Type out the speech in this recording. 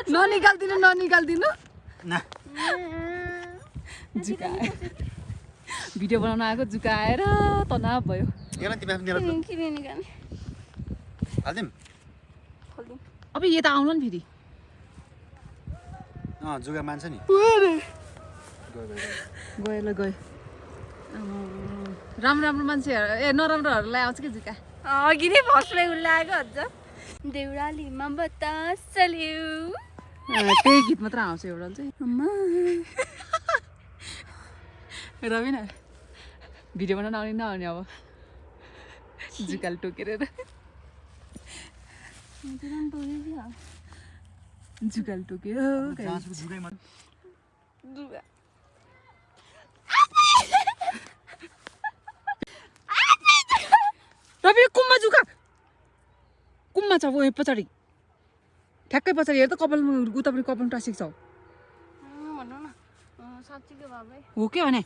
ननिकाल्दिनु ना जुका भिडियो बनाउन आएको जुका आएर तनाव भयो हेर तिमी आफ्नो निकाल हाल्दिम अब यता आउला नि फेरि जुगा मान्छ नि गयो ल गयो राम्रो राम्रो मान्छेहरू नराम्रोहरूलाई आउँछ कि जुका अघि नै फर्स्टमै उल्लाएको हुन्छ देउरालीमा बतास चल्यो त्यही गीत मात्र आउँछ एउटा चाहिँ रबिना भिडियो बनाउन आउने नआउने अब जुकाले टोकेर जुकाले टोक्यो रवि कुममा जुका कुममा छ पछाडि ठ्याक्कै पछाडि हेर त कपालमा उता पनि कपाल टाँसेको छ भन्नु न साँच्चीको बाबै हो के भने